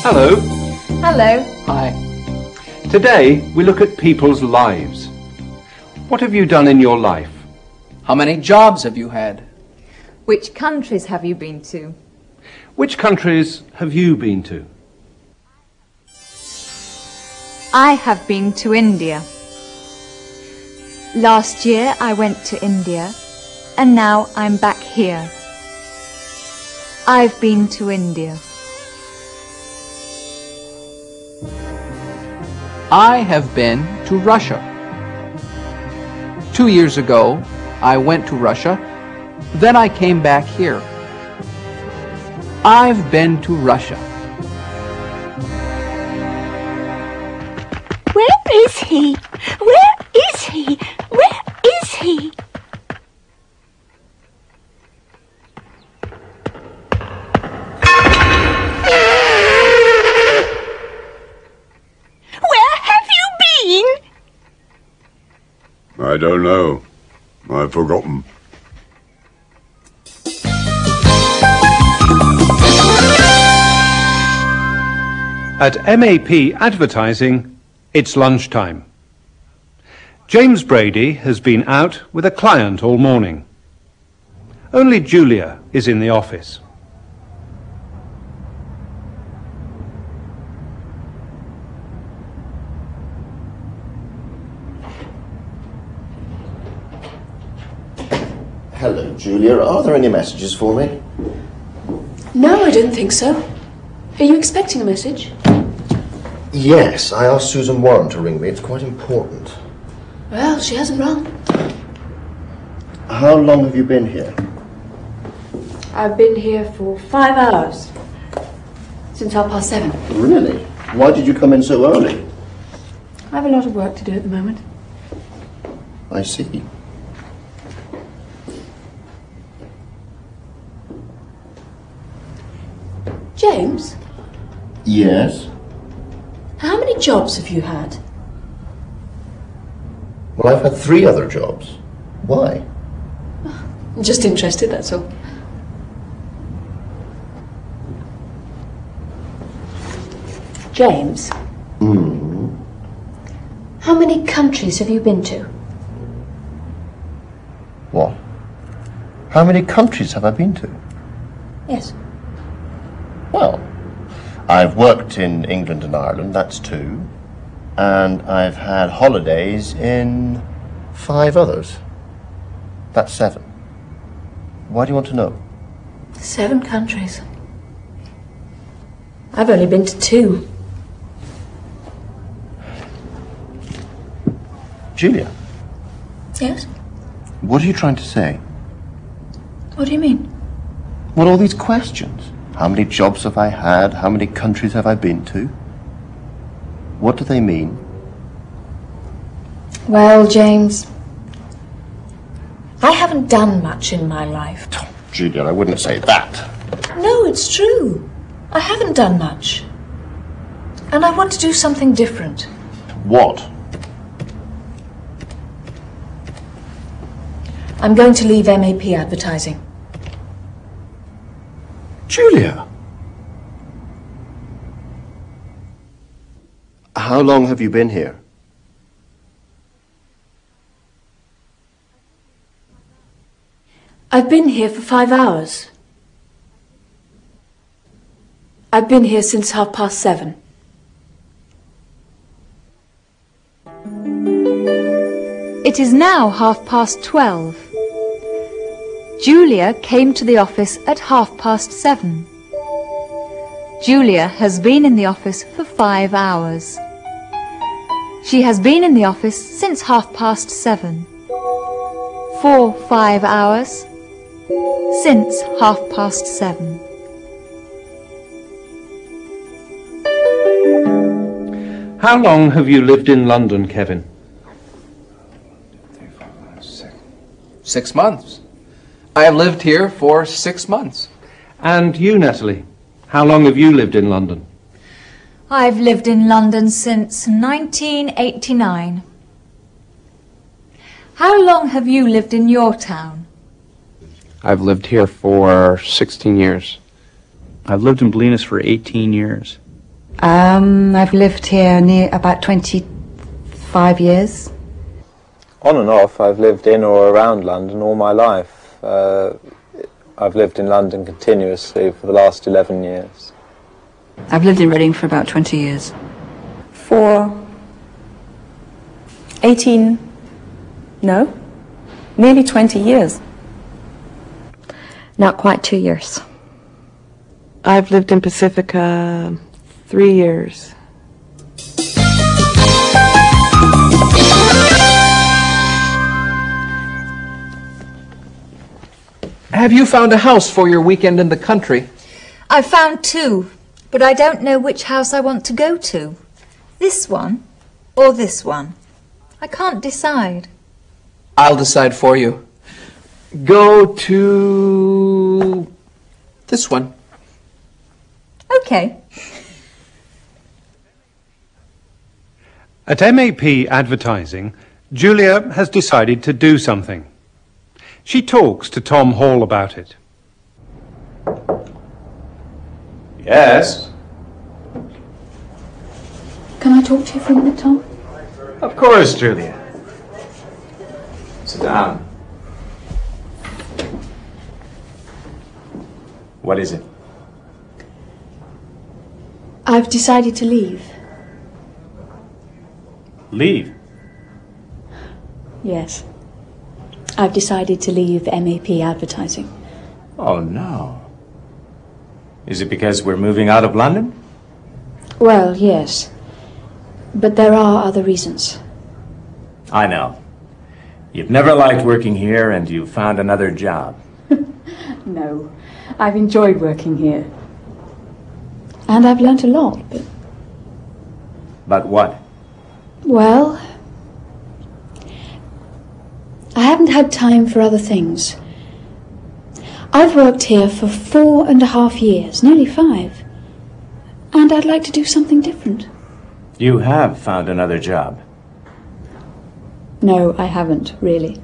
Hello. Hello. Hi. Today we look at people's lives. What have you done in your life? How many jobs have you had? Which countries have you been to? Which countries have you been to? I have been to India. Last year I went to India, and now I'm back here. I've been to India. I have been to Russia. 2 years ago, I went to Russia, then I came back here. I've been to Russia. Where is he? Where is he? Where is he? Where have you been? I don't know. I've forgotten. At MAP Advertising, it's lunchtime. James Brady has been out with a client all morning. Only Julia is in the office. Hello, Julia. Are there any messages for me? No, I don't think so. Are you expecting a message? Yes, I asked Susan Warren to ring me. It's quite important. Well, she hasn't rung. How long have you been here? I've been here for 5 hours. Since 7:30. Really? Why did you come in so early? I have a lot of work to do at the moment. I see. James, Yes? how many jobs have you had? Well, I've had 3 other jobs. Why? I'm just interested, that's all. James, how many countries have you been to? What? How many countries have I been to? Yes. Well, I've worked in England and Ireland, that's 2. And I've had holidays in 5 others. That's 7. Why do you want to know? 7 countries. I've only been to 2. Julia, Yes? what are you trying to say? What do you mean? What are all these questions? How many jobs have I had? How many countries have I been to? What do they mean? Well, James, I haven't done much in my life. Julia, I wouldn't say that. No, it's true. I haven't done much. And I want to do something different. What? I'm going to leave MAP Advertising. Julia! How long have you been here? I've been here for 5 hours. I've been here since 7:30. It is now 12:30. Julia came to the office at 7:30. Julia has been in the office for 5 hours. She has been in the office since 7:30. For 5 hours. Since 7:30. How long have you lived in London, Kevin? 6 months. I have lived here for 6 months. And you, Natalie, how long have you lived in London? I've lived in London since 1989. How long have you lived in your town? I've lived here for 16 years. I've lived in Bolinas for 18 years. I've lived here near about 25 years. On and off, I've lived in or around London all my life. I've lived in London continuously for the last 11 years. I've lived in Reading for about 20 years. For 18, no, nearly 20 years. Not quite 2 years. I've lived in Pacifica 3 years. Have you found a house for your weekend in the country? I've found two, but I don't know which house I want to go to. This one or this one. I can't decide. I'll decide for you. Go to this one. Okay. At MAP Advertising, Julia has decided to do something. She talks to Tom Hall about it. Yes? Can I talk to you for a minute, Tom? Of course, Julia. Sit down. What is it? I've decided to leave. Leave? Yes. I've decided to leave MAP Advertising. Oh, no. Is it because we're moving out of London? Well, yes. But there are other reasons. I know. You've never liked working here and you've found another job. No. I've enjoyed working here. And I've learnt a lot, but... But what? Well... I haven't had time for other things. I've worked here for 4.5 years, nearly 5. And I'd like to do something different. You have found another job. No, I haven't, really.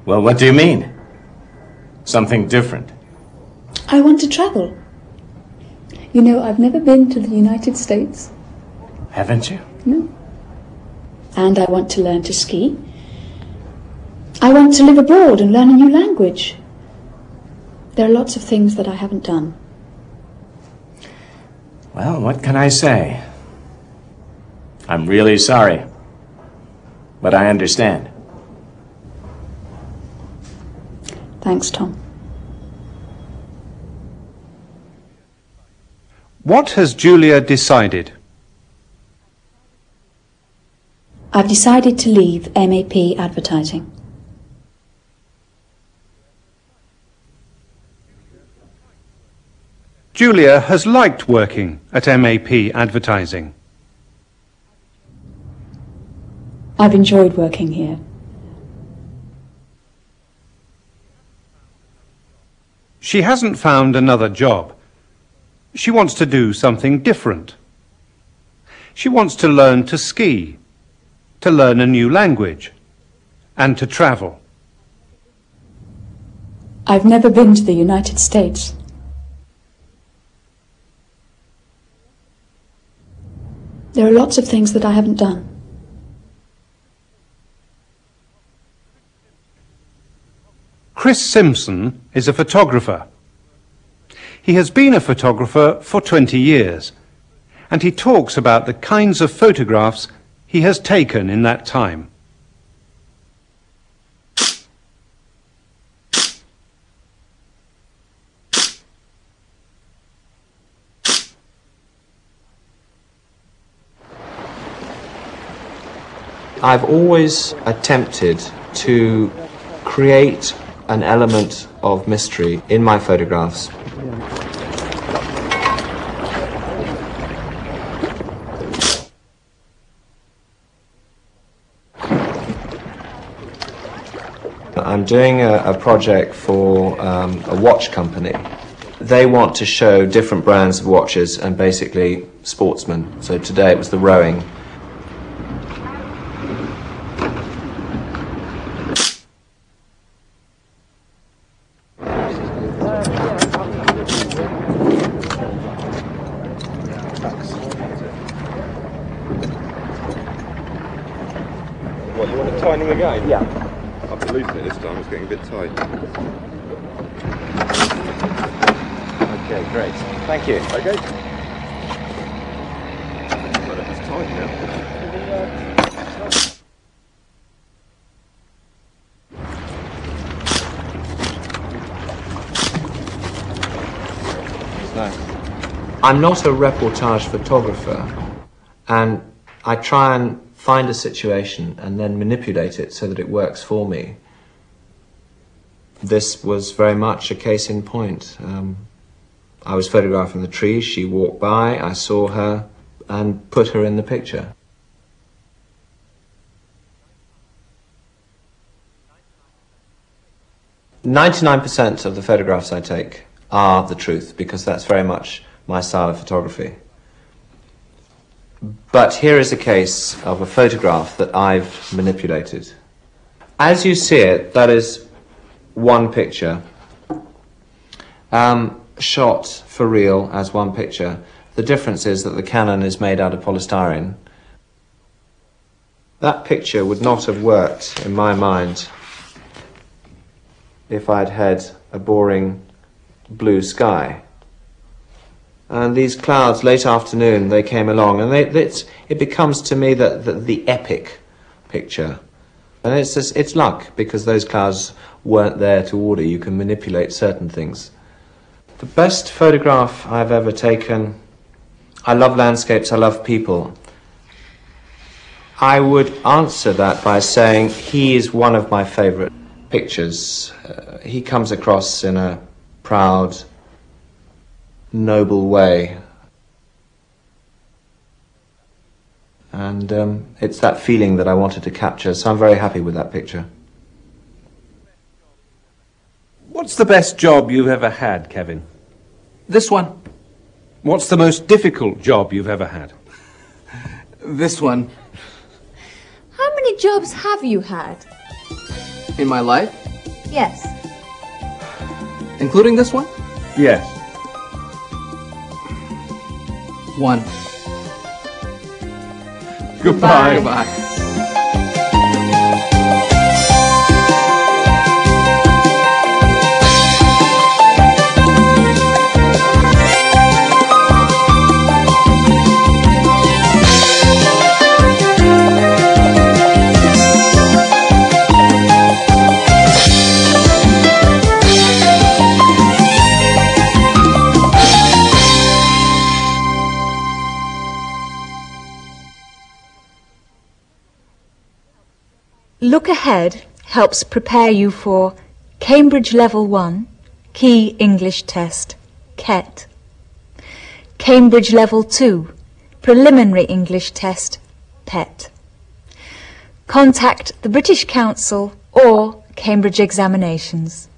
Well, what do you mean? Something different? I want to travel. You know, I've never been to the United States. Haven't you? No. And I want to learn to ski. I want to live abroad and learn a new language. There are lots of things that I haven't done. Well, what can I say? I'm really sorry. But I understand. Thanks, Tom. What has Julia decided? I've decided to leave MAP Advertising. Julia has liked working at MAP Advertising. I've enjoyed working here. She hasn't found another job. She wants to do something different. She wants to learn to ski, to learn a new language, and to travel. I've never been to the United States. There are lots of things that I haven't done. Chris Simpson is a photographer. He has been a photographer for 20 years, and he talks about the kinds of photographs he has taken in that time. I've always attempted to create an element of mystery in my photographs. I'm doing a project for a watch company. They want to show different brands of watches and basically sportsmen. So today it was the rowing. What, you want to tighten them again? Yeah. I've been loosening it this time, it's getting a bit tight. Okay, great. Thank you. Okay. Well, it's tight now. I'm not a reportage photographer, and I try and find a situation and then manipulate it so that it works for me. This was very much a case in point. I was photographing the tree, she walked by, I saw her and put her in the picture. "99% of the photographs I take are the truth, because that's very much my style of photography. But here is a case of a photograph that I've manipulated. As you see it, that is one picture, shot for real as one picture. The difference is that the Canon is made out of polystyrene. That picture would not have worked, in my mind, if I'd had a boring blue sky. And these clouds, late afternoon, they came along, and it becomes to me the epic picture. And it's luck, because those clouds weren't there to order. You can manipulate certain things. The best photograph I've ever taken, I love landscapes, I love people. I would answer that by saying he is one of my favorite pictures. He comes across in a proud, noble way. And it's that feeling that I wanted to capture, so I'm very happy with that picture. What's the best job you've ever had, Kevin? This one. What's the most difficult job you've ever had? This one. How many jobs have you had? In my life? Yes. Including this one? Yes. One. Goodbye. Goodbye. Look Ahead helps prepare you for Cambridge Level 1, Key English Test, KET. Cambridge Level 2, Preliminary English Test, PET. Contact the British Council or Cambridge Examinations.